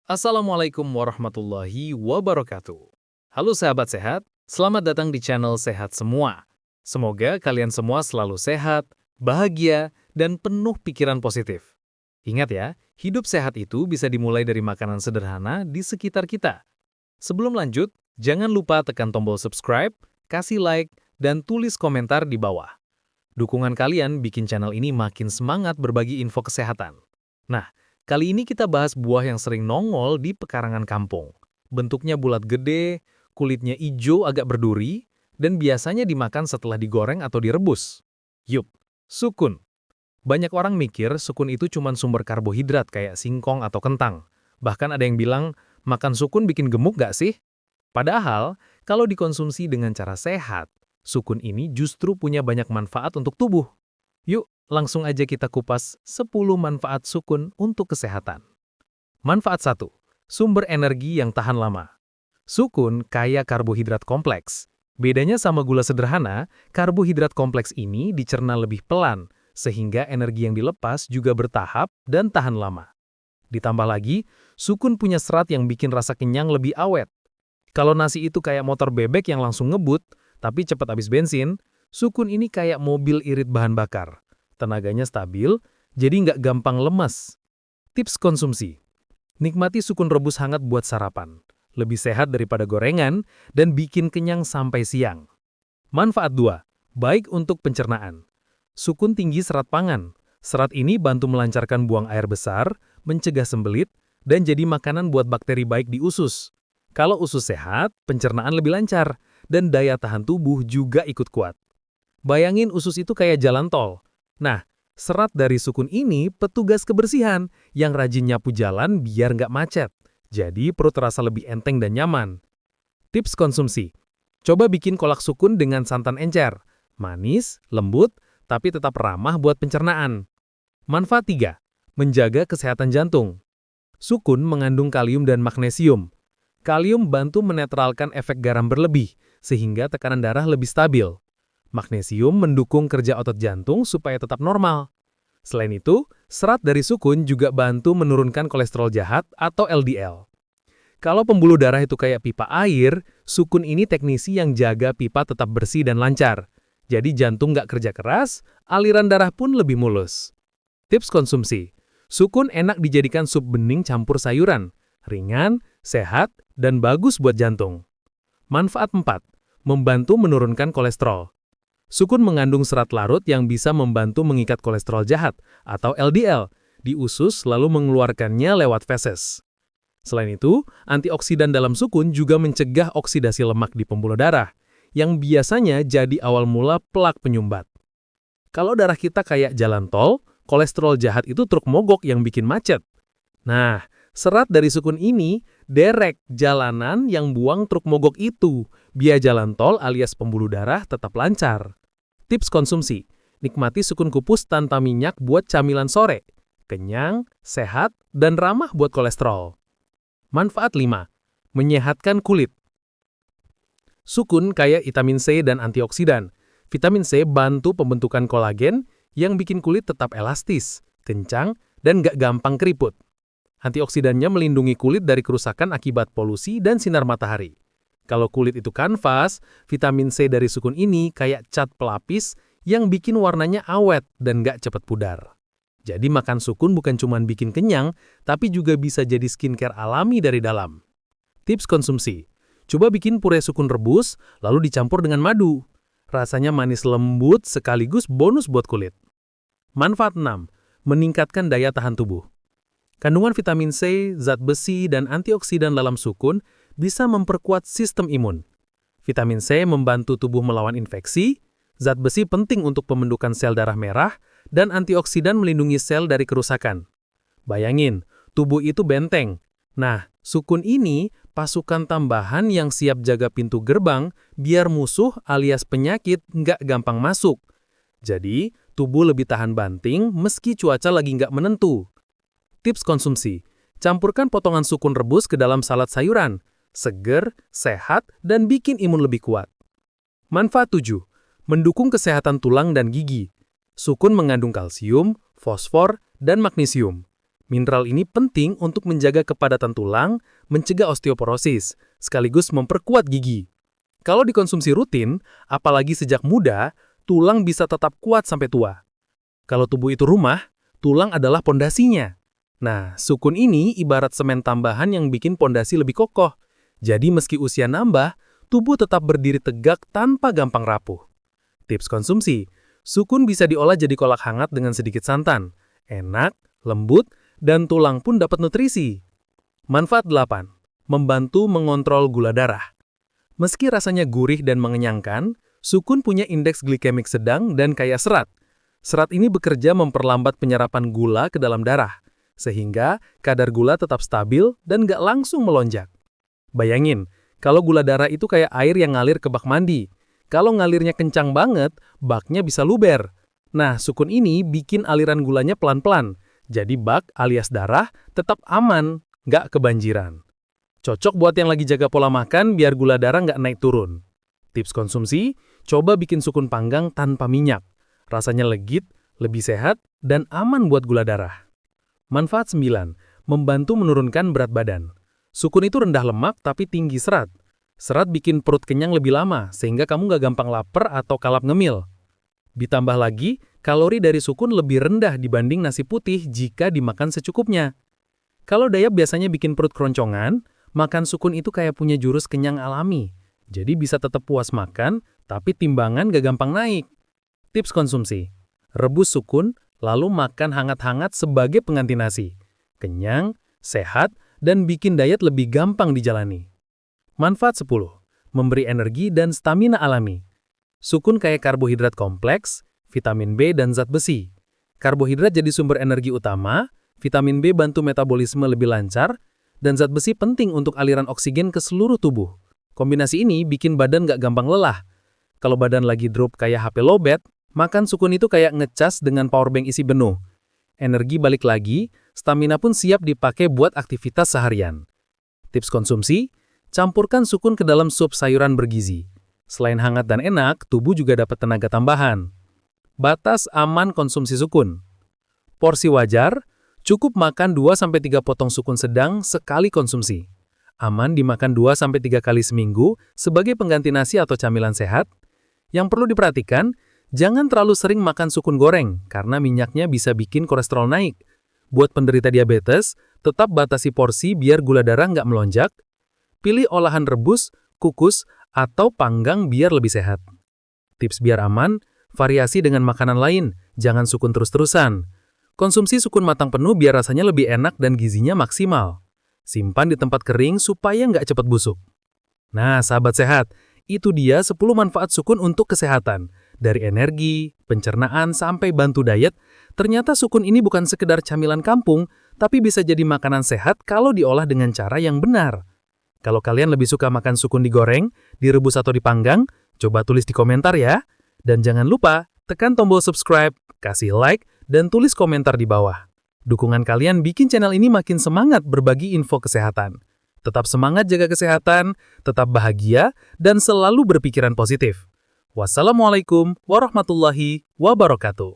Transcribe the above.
Assalamualaikum warahmatullahi wabarakatuh. Halo sahabat sehat, selamat datang di channel Sehat Semua. Semoga kalian semua selalu sehat, bahagia, dan penuh pikiran positif. Ingat ya, hidup sehat itu bisa dimulai dari makanan sederhana di sekitar kita. Sebelum lanjut, jangan lupa tekan tombol subscribe, kasih like, dan tulis komentar di bawah. Dukungan kalian bikin channel ini makin semangat berbagi info kesehatan. Nah, kali ini kita bahas buah yang sering nongol di pekarangan kampung. Bentuknya bulat gede, kulitnya hijau agak berduri, dan biasanya dimakan setelah digoreng atau direbus. Yup, sukun. Banyak orang mikir sukun itu cuma sumber karbohidrat kayak singkong atau kentang. Bahkan ada yang bilang, makan sukun bikin gemuk gak sih? Padahal, kalau dikonsumsi dengan cara sehat, sukun ini justru punya banyak manfaat untuk tubuh. Yuk, langsung aja kita kupas 10 manfaat sukun untuk kesehatan. Manfaat 1. Sumber energi yang tahan lama. Sukun kaya karbohidrat kompleks. Bedanya sama gula sederhana, karbohidrat kompleks ini dicerna lebih pelan, sehingga energi yang dilepas juga bertahap dan tahan lama. Ditambah lagi, sukun punya serat yang bikin rasa kenyang lebih awet. Kalau nasi itu kayak motor bebek yang langsung ngebut, tapi cepat habis bensin, sukun ini kayak mobil irit bahan bakar. Tenaganya stabil, jadi nggak gampang lemas. Tips konsumsi. Nikmati sukun rebus hangat buat sarapan. Lebih sehat daripada gorengan dan bikin kenyang sampai siang. Manfaat 2. Baik untuk pencernaan. Sukun tinggi serat pangan. Serat ini bantu melancarkan buang air besar, mencegah sembelit, dan jadi makanan buat bakteri baik di usus. Kalau usus sehat, pencernaan lebih lancar, dan daya tahan tubuh juga ikut kuat. Bayangin usus itu kayak jalan tol. Nah, serat dari sukun ini petugas kebersihan yang rajin nyapu jalan biar nggak macet. Jadi perut terasa lebih enteng dan nyaman. Tips konsumsi. Coba bikin kolak sukun dengan santan encer. Manis, lembut, tapi tetap ramah buat pencernaan. Manfaat 3. Menjaga kesehatan jantung. Sukun mengandung kalium dan magnesium. Kalium bantu menetralkan efek garam berlebih, sehingga tekanan darah lebih stabil. Magnesium mendukung kerja otot jantung supaya tetap normal. Selain itu, serat dari sukun juga bantu menurunkan kolesterol jahat atau LDL. Kalau pembuluh darah itu kayak pipa air, sukun ini teknisi yang jaga pipa tetap bersih dan lancar. Jadi jantung nggak kerja keras, aliran darah pun lebih mulus. Tips konsumsi. Sukun enak dijadikan sup bening campur sayuran. Ringan, sehat, dan bagus buat jantung. Manfaat 4. Membantu menurunkan kolesterol. Sukun mengandung serat larut yang bisa membantu mengikat kolesterol jahat atau LDL di usus lalu mengeluarkannya lewat feses. Selain itu, antioksidan dalam sukun juga mencegah oksidasi lemak di pembuluh darah yang biasanya jadi awal mula plak penyumbat. Kalau darah kita kayak jalan tol, kolesterol jahat itu truk mogok yang bikin macet. Nah, serat dari sukun ini derek jalanan yang buang truk mogok itu, biar jalan tol alias pembuluh darah tetap lancar. Tips konsumsi. Nikmati sukun kupus tanpa minyak buat camilan sore. Kenyang, sehat, dan ramah buat kolesterol. Manfaat 5. Menyehatkan kulit. Sukun kaya vitamin C dan antioksidan. Vitamin C bantu pembentukan kolagen yang bikin kulit tetap elastis, kencang, dan gak gampang keriput. Antioksidannya melindungi kulit dari kerusakan akibat polusi dan sinar matahari. Kalau kulit itu kanvas, vitamin C dari sukun ini kayak cat pelapis yang bikin warnanya awet dan gak cepat pudar. Jadi makan sukun bukan cuma bikin kenyang, tapi juga bisa jadi skincare alami dari dalam. Tips konsumsi. Coba bikin puree sukun rebus, lalu dicampur dengan madu. Rasanya manis lembut sekaligus bonus buat kulit. Manfaat 6. Meningkatkan daya tahan tubuh. Kandungan vitamin C, zat besi, dan antioksidan dalam sukun bisa memperkuat sistem imun. Vitamin C membantu tubuh melawan infeksi, zat besi penting untuk pembentukan sel darah merah, dan antioksidan melindungi sel dari kerusakan. Bayangin, tubuh itu benteng. Nah, sukun ini pasukan tambahan yang siap jaga pintu gerbang biar musuh alias penyakit nggak gampang masuk. Jadi, tubuh lebih tahan banting meski cuaca lagi nggak menentu. Tips konsumsi. Campurkan potongan sukun rebus ke dalam salad sayuran. Seger, sehat, dan bikin imun lebih kuat. Manfaat 7. Mendukung kesehatan tulang dan gigi. Sukun mengandung kalsium, fosfor, dan magnesium. Mineral ini penting untuk menjaga kepadatan tulang, mencegah osteoporosis, sekaligus memperkuat gigi. Kalau dikonsumsi rutin, apalagi sejak muda, tulang bisa tetap kuat sampai tua. Kalau tubuh itu rumah, tulang adalah pondasinya. Nah, sukun ini ibarat semen tambahan yang bikin pondasi lebih kokoh. Jadi meski usia nambah, tubuh tetap berdiri tegak tanpa gampang rapuh. Tips konsumsi, sukun bisa diolah jadi kolak hangat dengan sedikit santan. Enak, lembut, dan tulang pun dapat nutrisi. Manfaat 8. Membantu mengontrol gula darah. Meski rasanya gurih dan mengenyangkan, sukun punya indeks glikemik sedang dan kaya serat. Serat ini bekerja memperlambat penyerapan gula ke dalam darah, sehingga kadar gula tetap stabil dan nggak langsung melonjak. Bayangin, kalau gula darah itu kayak air yang ngalir ke bak mandi. Kalau ngalirnya kencang banget, baknya bisa luber. Nah, sukun ini bikin aliran gulanya pelan-pelan, jadi bak alias darah tetap aman, nggak kebanjiran. Cocok buat yang lagi jaga pola makan biar gula darah nggak naik turun. Tips konsumsi, coba bikin sukun panggang tanpa minyak. Rasanya legit, lebih sehat, dan aman buat gula darah. Manfaat 9. Membantu menurunkan berat badan. Sukun itu rendah lemak tapi tinggi serat. Serat bikin perut kenyang lebih lama, sehingga kamu nggak gampang lapar atau kalap ngemil. Ditambah lagi, kalori dari sukun lebih rendah dibanding nasi putih jika dimakan secukupnya. Kalau dayap biasanya bikin perut keroncongan, makan sukun itu kayak punya jurus kenyang alami. Jadi bisa tetap puas makan, tapi timbangan gak gampang naik. Tips konsumsi, rebus sukun, lalu makan hangat-hangat sebagai pengganti nasi. Kenyang, sehat, dan bikin diet lebih gampang dijalani. Manfaat 10. Memberi energi dan stamina alami. Sukun kayak karbohidrat kompleks, vitamin B, dan zat besi. Karbohidrat jadi sumber energi utama, vitamin B bantu metabolisme lebih lancar, dan zat besi penting untuk aliran oksigen ke seluruh tubuh. Kombinasi ini bikin badan gak gampang lelah. Kalau badan lagi drop kayak HP lowbat, makan sukun itu kayak ngecas dengan powerbank isi penuh. Energi balik lagi, stamina pun siap dipakai buat aktivitas seharian. Tips konsumsi, campurkan sukun ke dalam sup sayuran bergizi. Selain hangat dan enak, tubuh juga dapat tenaga tambahan. Batas aman konsumsi sukun. Porsi wajar, cukup makan 2-3 potong sukun sedang sekali konsumsi. Aman dimakan 2-3 kali seminggu sebagai pengganti nasi atau camilan sehat. Yang perlu diperhatikan, jangan terlalu sering makan sukun goreng karena minyaknya bisa bikin kolesterol naik. Buat penderita diabetes, tetap batasi porsi biar gula darah nggak melonjak. Pilih olahan rebus, kukus, atau panggang biar lebih sehat. Tips biar aman, variasi dengan makanan lain, jangan sukun terus-terusan. Konsumsi sukun matang penuh biar rasanya lebih enak dan gizinya maksimal. Simpan di tempat kering supaya nggak cepat busuk. Nah, sahabat sehat, itu dia 10 manfaat sukun untuk kesehatan. Dari energi, pencernaan, sampai bantu diet, ternyata sukun ini bukan sekedar camilan kampung, tapi bisa jadi makanan sehat kalau diolah dengan cara yang benar. Kalau kalian lebih suka makan sukun digoreng, direbus atau dipanggang, coba tulis di komentar ya. Dan jangan lupa, tekan tombol subscribe, kasih like, dan tulis komentar di bawah. Dukungan kalian bikin channel ini makin semangat berbagi info kesehatan. Tetap semangat jaga kesehatan, tetap bahagia, dan selalu berpikiran positif. Wassalamualaikum warahmatullahi wabarakatuh.